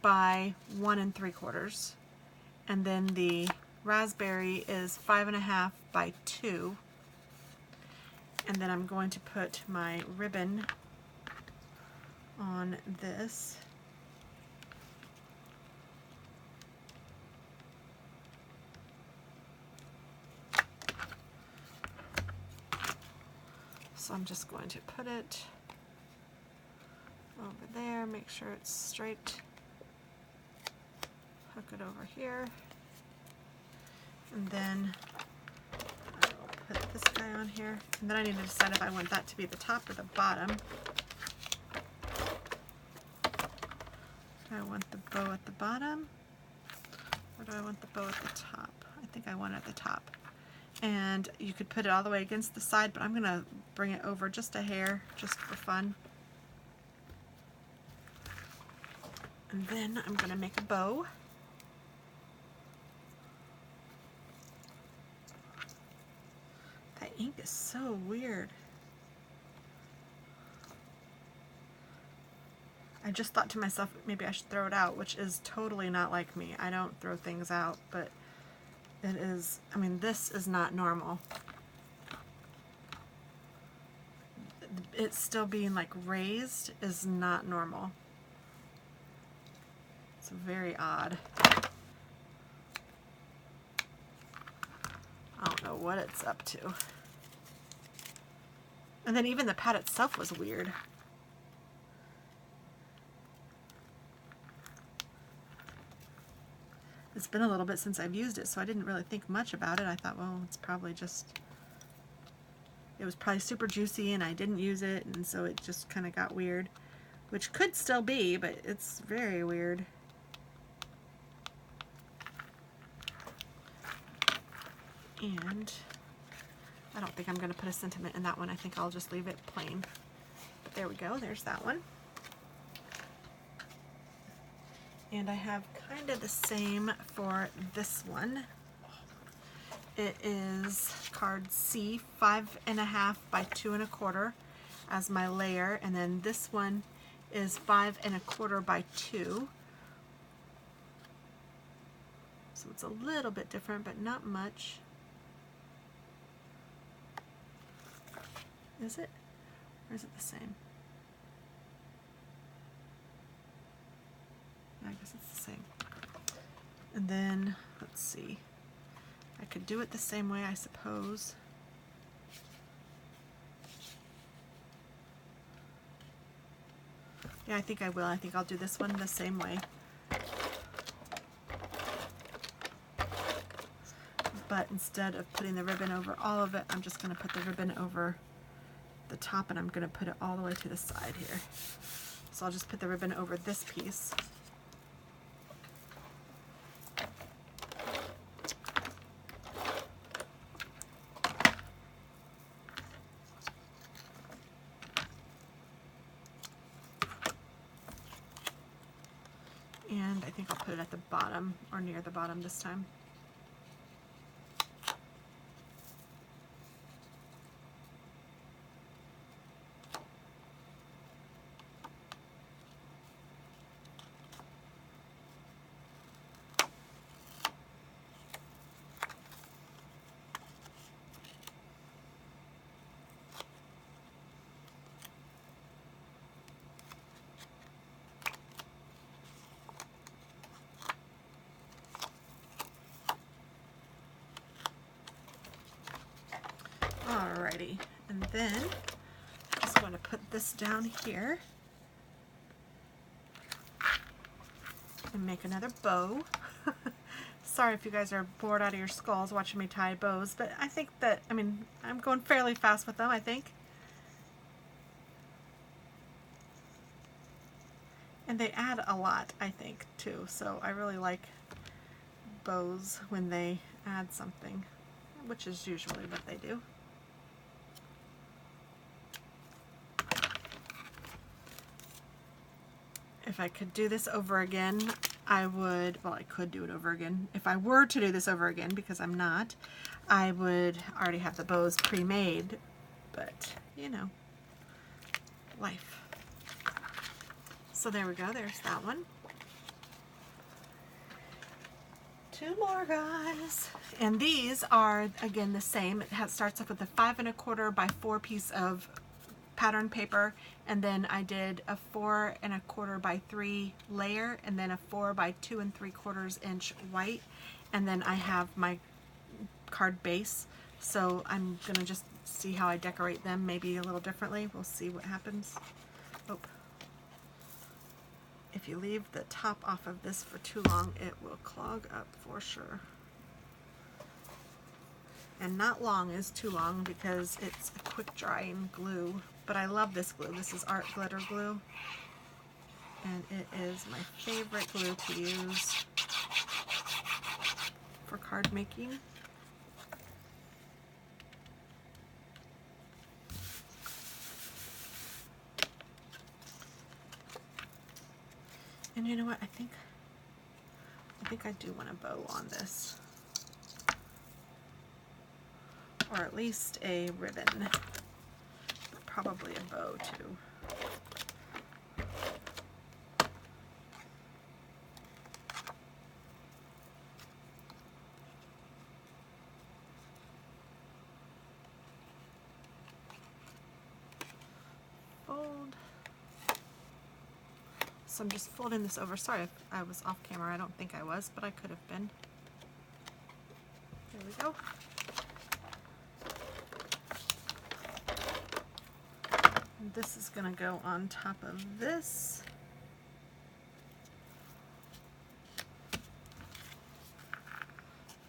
by 1 3/4. And then the raspberry is 5.5 by 2. And then I'm going to put my ribbon on this. So I'm just going to put it over there, make sure it's straight, hook it over here, and then I will put this guy on here, and then I need to decide if I want that to be the top or the bottom. Do I want the bow at the bottom, or do I want the bow at the top? I think I want it at the top. And you could put it all the way against the side, but I'm going to bring it over just a hair, just for fun. And then I'm going to make a bow. That ink is so weird. I just thought to myself, maybe I should throw it out, which is totally not like me. I don't throw things out, but it is, I mean, this is not normal. It's still being like raised is not normal. It's very odd. I don't know what it's up to. And then even the pad itself was weird. It's been a little bit since I've used it, so I didn't really think much about it. I thought, well, it's probably just, it was probably super juicy and I didn't use it, and so it just kind of got weird, which could still be, but it's very weird. And I don't think I'm going to put a sentiment in that one. I think I'll just leave it plain. But there we go. There's that one. And I have kind of the same for this one. It is card C, 5.5 by 2 1/4 as my layer, and then this one is 5 1/4 by 2. So it's a little bit different, but not much. Is it? Or is it the same? I guess it's the same. And then, let's see. I could do it the same way, I suppose. Yeah, I think I will. I think I'll do this one the same way. But instead of putting the ribbon over all of it, I'm just going to put the ribbon over the top, and I'm going to put it all the way to the side here. So I'll just put the ribbon over this piece. And I think I'll put it at the bottom, or near the bottom this time. Alrighty, and then I'm just going to put this down here and make another bow. Sorry if you guys are bored out of your skulls watching me tie bows, but I think that, I mean, I'm going fairly fast with them, I think. And they add a lot, I think, too, so I really like bows when they add something, which is usually what they do. If I could do this over again, I would, well, I could do it over again. If I were to do this over again, because I'm not, I would already have the bows pre-made, but you know, life. So there we go, there's that one. Two more, guys. And these are, again, the same. It starts off with a 5 1/4 by 4 piece of pattern paper, and then I did a 4 1/4 by 3 layer, and then a 4 by 2 3/4 inch white, and then I have my card base. So I'm gonna just see how I decorate them, maybe a little differently. We'll see what happens. Oh. If you leave the top off of this for too long, it will clog up for sure. And not long is too long because it's a quick drying glue. But I love this glue. This is Art Glitter Glue. And it is my favorite glue to use for card making. And you know what? I think I do want a bow on this. Or at least a ribbon. Probably a bow too. Fold. So I'm just folding this over. Sorry if I was off camera. I don't think I was, but I could have been. There we go. And this is going to go on top of this.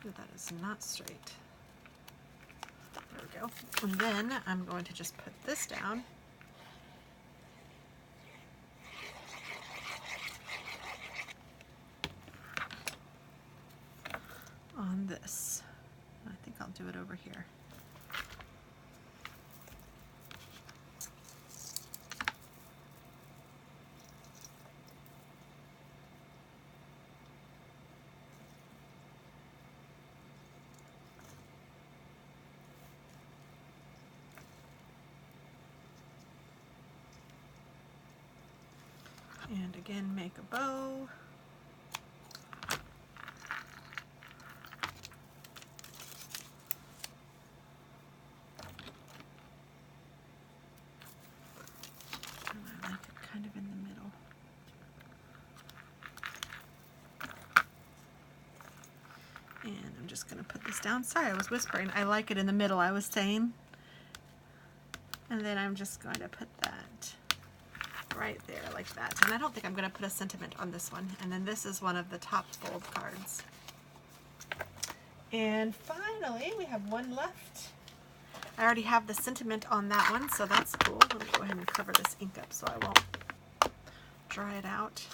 Ooh, that is not straight. There we go. And then I'm going to just put this down. On this. I think I'll do it over here. And again, make a bow. And I like it kind of in the middle. And I'm just going to put this down. Sorry, I was whispering. I like it in the middle, I was saying. And then I'm just going to put that right there like that. And I don't think I'm going to put a sentiment on this one. And then this is one of the top fold cards. And finally, we have one left. I already have the sentiment on that one, so that's cool. Let me go ahead and cover this ink up so I won't dry it out.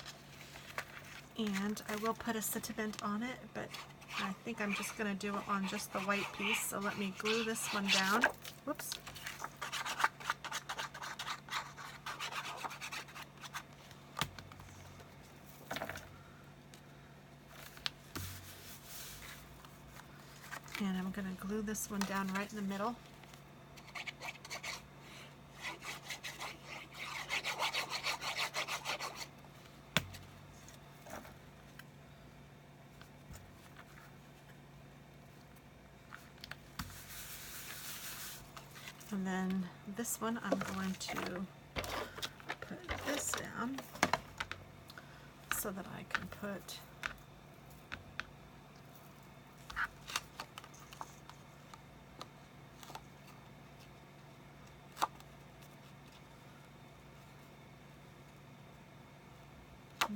And I will put a sentiment on it, but I think I'm just going to do it on just the white piece. So let me glue this one down. Whoops. And I'm going to glue this one down right in the middle. And then this one I'm going to put this down so that I can put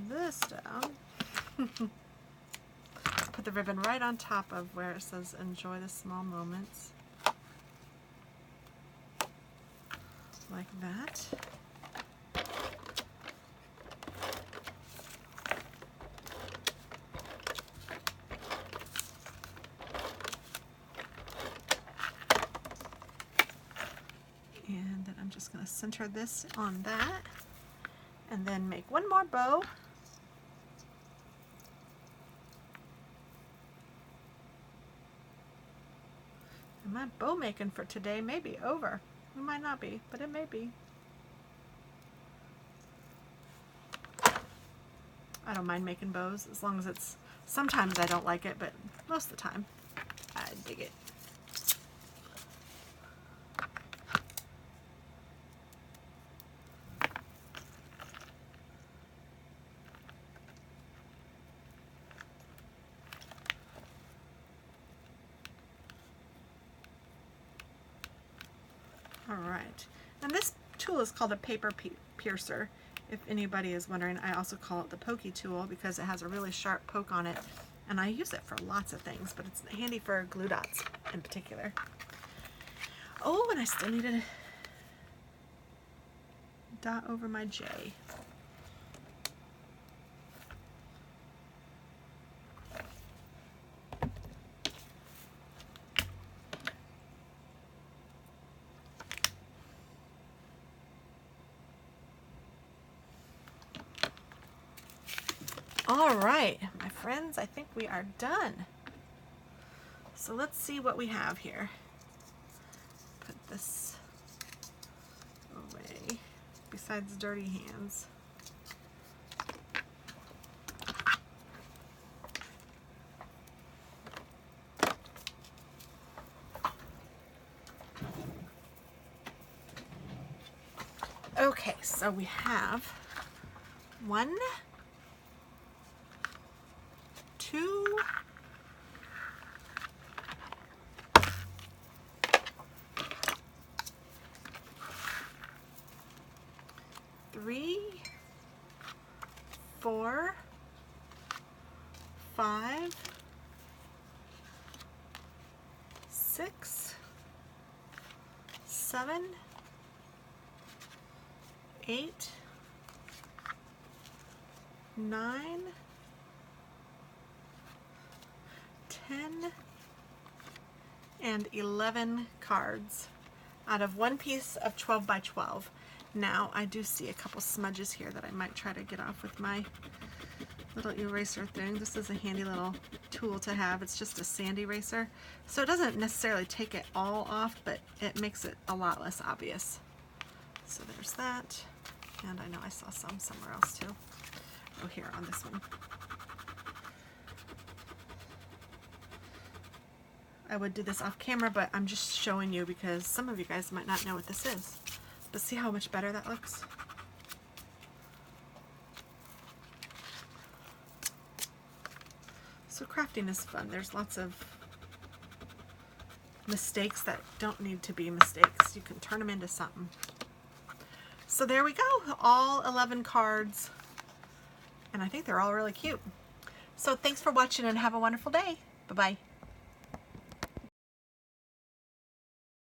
this down. Put the ribbon right on top of where it says enjoy the small moments. Like that. And then I'm just going to center this on that. And then make one more bow. And my bow making for today may be over. It might not be, but it may be. I don't mind making bows as long as it's, sometimes I don't like it, but most of the time I dig it. All right, and this tool is called a paper piercer. If anybody is wondering, I also call it the pokey tool because it has a really sharp poke on it, and I use it for lots of things, but it's handy for glue dots in particular. Oh, and I still need a dot over my J. All right, my friends, I think we are done. So let's see what we have here. Put this away, besides dirty hands. Okay, so we have 1, 2, 3, 4, 5, 6, 7, 8, 9, 10, and 11 cards out of one piece of 12 by 12. Now I do see a couple smudges here that I might try to get off with my little eraser thing. This is a handy little tool to have. It's just a sand eraser, so it doesn't necessarily take it all off, but it makes it a lot less obvious. So there's that, and I know I saw some somewhere else too. Oh, here on this one. I would do this off camera, but I'm just showing you because some of you guys might not know what this is. But see how much better that looks? So crafting is fun. There's lots of mistakes that don't need to be mistakes. You can turn them into something. So there we go, all 11 cards. And I think they're all really cute. So thanks for watching and have a wonderful day. Bye-bye.